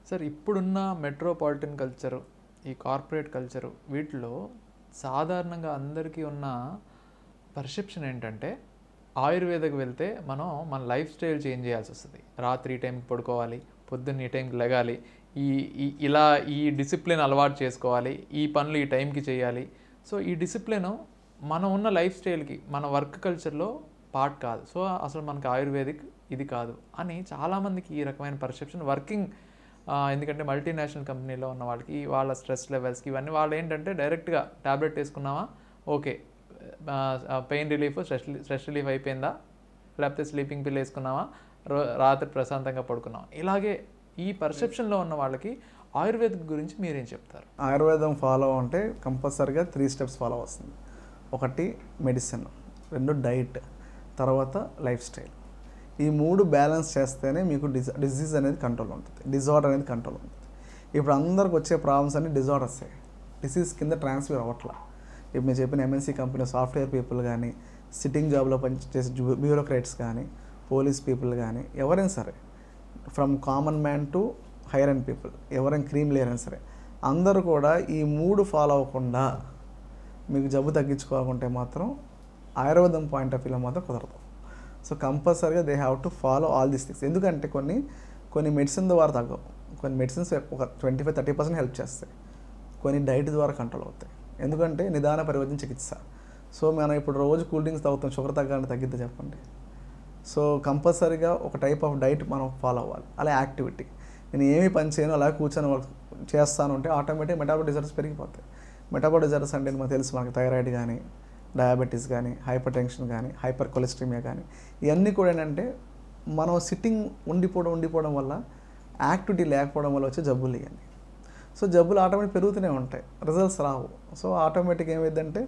Sir ఇప్పుడున్న metropolitan culture, ఈ corporate culture, వీటిలో సాధారణంగా అందరికీ ఉన్న పర్సెప్షన్ ఏంటంటే ఆయుర్వేదకు వెళ్తే మన లైఫ్ స్టైల్ చేంజ్ చేయాల్సి వస్తుంది. రాత్రి ఈ టైంకి పడుకోవాలి, పొద్దున్న ఈ టైంకి లెగాలి, ఇలా ఈ డిసిప్లిన్ అలవాటు చేసుకోవాలి, ఈ పనులు ఈ టైంకి చేయాలి. సో ఈ డిసిప్లిన్ మనం ఉన్న లైఫ్ స్టైల్కి, మన వర్క్ కల్చర్లో పార్ట్ కాదు. సో అసలు మనకి ఆయుర్వేదిక్ ఇది కాదు అని చాలామందికి ఈ రకమైన పర్సెప్షన్ వర్కింగ్. ఎందుకంటే మల్టీనేషనల్ కంపెనీలో ఉన్న వాళ్ళకి వాళ్ళ స్ట్రెస్ లెవెల్స్కి ఇవన్నీ వాళ్ళు ఏంటంటే డైరెక్ట్గా ట్యాబ్లెట్ వేసుకున్నామా, okay pain relief, stress relief అయిపోయిందా, లేకపోతే స్లీపింగ్ పిల్ వేసుకున్నామా, రాత్రి ప్రశాంతంగా పడుకున్నామా, ఇలాగే ఈ పర్సెప్షన్లో ఉన్న వాళ్ళకి ఆయుర్వేదిక్ గురించి మీరేం చెప్తారు? ఆయుర్వేదం ఫాలో అంటే కంపల్సరీగా 3 స్టెప్స్ ఫాలో వస్తుంది. 1 మెడిసిన్, 2 డైట్, తర్వాత లైఫ్ స్టైల్. ఈ 3 బ్యాలెన్స్ చేస్తేనే మీకు డిజీజ్ అనేది కంట్రోల్ ఉంటుంది, డిజార్డర్ అనేది కంట్రోల్ ఉంటుంది. ఇప్పుడు అందరికి వచ్చే ప్రాబ్లమ్స్ అన్ని డిజార్డర్సే, డిసీజ్ కింద ట్రాన్స్ఫర్ అవ్వట్లా. ఇప్పుడు మీరు చెప్పిన ఎంఎన్సీ కంపెనీ సాఫ్ట్వేర్ పీపుల్ కానీ, సిట్టింగ్ జాబ్లో పనిచేసే బ్యూరోక్రాట్స్ కానీ, పోలీస్ పీపుల్ కానీ, ఎవరైనా సరే, from common man to higher end people, ఎవరైనా క్రీమ్ లేరైనా సరే, అందరూ కూడా ఈ 3 ఫాలో అవ్వకుండా మీకు జబ్బు తగ్గించుకోవాలంటే మాత్రం ఆయుర్వేదం పాయింట్ ఆఫ్ వ్యూలో మాత్రం కుదరదు. సో కంపల్సరీగా they have to follow all these things. ఎందుకంటే కొన్ని మెడిసిన్ ద్వారా తగ్గవు, కొన్ని మెడిసిన్స్ ఒక 25-30% హెల్ప్ చేస్తాయి, కొన్ని డైట్ ద్వారా కంట్రోల్ అవుతాయి. ఎందుకంటే నిదాన పరివర్తన చికిత్స. సో మనం ఇప్పుడు రోజు కూల్ డ్రింక్స్ తాగుతాం, షుగర్ తగ్గాలంటే తగ్గిద్దా చెప్పండి? సో కంపల్సరీగా ఒక టైప్ ఆఫ్ డైట్ మనం ఫాలో అవ్వాలి. అలా యాక్టివిటీ, నేను ఏమీ పని చేయను అలా కూర్చొని చేస్తాను అంటే ఆటోమేటిక్ మెటాబాలిక్ డిజార్డర్స్ పెరిగిపోతాయి. మెటాబాలిక్ డిజార్డర్స్ అంటే మనకు తెలుసు, మనకి థైరాయిడ్ కానీ, డయాబెటీస్ కానీ, హైపర్ టెన్షన్ కానీ, హైపర్ కొలెస్ట్రీమియా కానీ, ఇవన్నీ కూడా ఏంటంటే మనం సిట్టింగ్ ఉండిపోవడం వల్ల, యాక్టివిటీ లేకపోవడం వల్ల వచ్చే జబ్బులు ఇవన్నీ. సో జబ్బులు ఆటోమేటిక్ పెరుగుతూనే ఉంటాయి, రిజల్ట్స్ రావు. సో ఆటోమేటిక్ ఏమైందంటే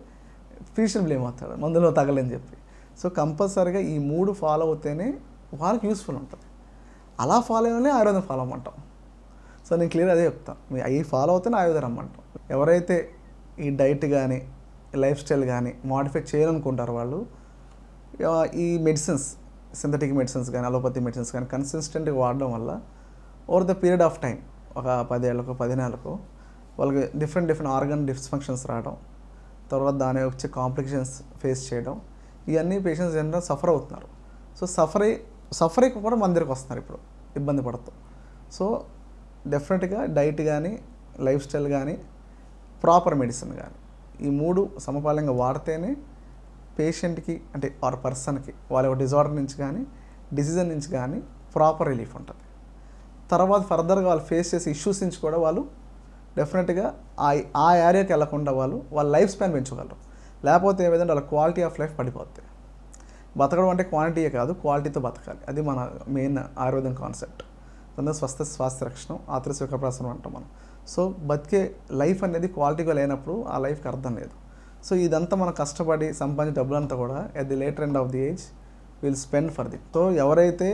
ఫిజిషియన్ బ్లేమ్ అవుతాడు, మందులో తగలని చెప్పి. సో కంపల్సరీగా ఈ 3 ఫాలో అవుతేనే వాళ్ళకి యూస్ఫుల్ ఉంటుంది. అలా ఫాలో అయ్యే ఆయుర్వేదం ఫాలో అమ్మంటాం. సో నేను క్లియర్ అదే చెప్తాను, అవి ఫాలో అవుతేనే ఆయుర్వేదం రమ్మంటాం. ఎవరైతే ఈ డైట్ కానీ లైఫ్ స్టైల్ కానీ మాడిఫై చేయాలనుకుంటారు వాళ్ళు ఈ మెడిసిన్స్, సింథటిక్ మెడిసిన్స్ కానీ, అలోపతి మెడిసిన్స్ కానీ కన్సిస్టెంట్గా వాడడం వల్ల over the period of time, ఒక 10 ఏళ్ళకు 10 నెలలకు వాళ్ళకి డిఫరెంట్ ఆర్గన్ డిస్ఫంక్షన్స్ రావడం, తర్వాత దాని వచ్చే కాంప్లికేషన్స్ ఫేస్ చేయడం, ఇవన్నీ పేషెంట్స్ జనరల్ సఫర్ అవుతున్నారు. సో సఫరింగ్ కూడా మన దగ్గరికి వస్తున్నారు ఇప్పుడు ఇబ్బంది పడుతూ. సో డెఫినెట్గా డైట్ కానీ, లైఫ్ స్టైల్ కానీ, ప్రాపర్ మెడిసిన్ కానీ, ఈ 3 సమపాలంగా వాడితేనే పేషెంట్కి అంటే ఆర్ పర్సన్కి వాళ్ళ డిజార్డర్ నుంచి కానీ, డిసీజన్ నుంచి కానీ ప్రాపర్ రిలీఫ్ ఉంటుంది. తర్వాత ఫర్దర్గా వాళ్ళు ఫేస్ చేసే ఇష్యూస్ నుంచి కూడా వాళ్ళు డెఫినెట్గా ఆ ఏరియాకి వెళ్లకుండా వాళ్ళ లైఫ్ స్పాన్ పెంచుకోగలరు. లేకపోతే ఏమైందంటే వాళ్ళ క్వాలిటీ ఆఫ్ లైఫ్ పడిపోతుంది. బతకడం అంటే క్వాంటిటీయే కాదు, క్వాలిటీతో బతకాలి. అది మన మెయిన్ ఆయుర్వేదం కాన్సెప్ట్. అందులో స్వాస్థ్య రక్షణం, ఆతుర సుఖప్రాసనం అంటాం మనం. సో బతికే లైఫ్ అనేది క్వాలిటీగా లేనప్పుడు ఆ లైఫ్కి అర్థం లేదు. సో ఇదంతా మనం కష్టపడి సంపాదించే డబ్బులంతా కూడా at the later end of the age will spend for that. So ఎవరైతే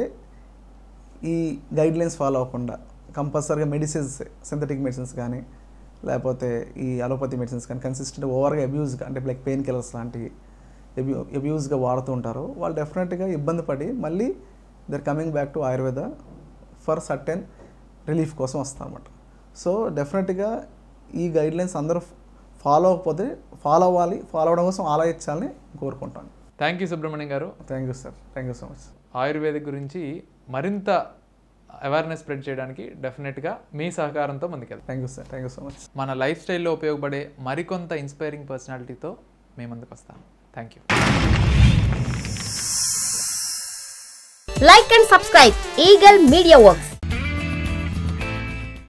ఈ గైడ్లైన్స్ ఫాలో అవ్వకుండా కంపల్సరీగా మెడిసిన్స్, సింథటిక్ మెడిసిన్స్ కానీ, లేకపోతే ఈ అలోపతి మెడిసిన్స్ కానీ కన్సిస్టెంట్ ఓవర్గా అబ్యూజ్గా అంటే లైక్ పెయిన్ కిల్లర్స్ లాంటివి అబ్యూజ్గా వాడుతూ ఉంటారు, వాళ్ళు డెఫినెట్గా ఇబ్బంది పడి మళ్ళీ there coming back to Ayurveda for certain relief కోసం వస్తారన్నమాట. సో డెఫినెట్గా ఈ గైడ్లైన్స్ అందరూ ఫాలో అవ్వకపోతే ఫాలో అవ్వాలి, ఫాలో అవ్వడం కోసం ఆలోచించాలని కోరుకుంటాను. థ్యాంక్ యూ సుబ్రహ్మణ్యం గారు. Thank you sir, thank you so much. Ayurvedic గురించి మరింత అవేర్నెస్ స్ప్రెడ్ చేయడానికి డెఫినెట్గా మీ సహకారంతో ముందుకెళ్తాం. Thank you sir, thank you so much. మన లైఫ్ స్టైల్లో ఉపయోగపడే మరికొంత ఇన్స్పైరింగ్ పర్సనాలిటీతో మేము ముందుకు వస్తాం. Thank you. Like and subscribe Eagle Media Works.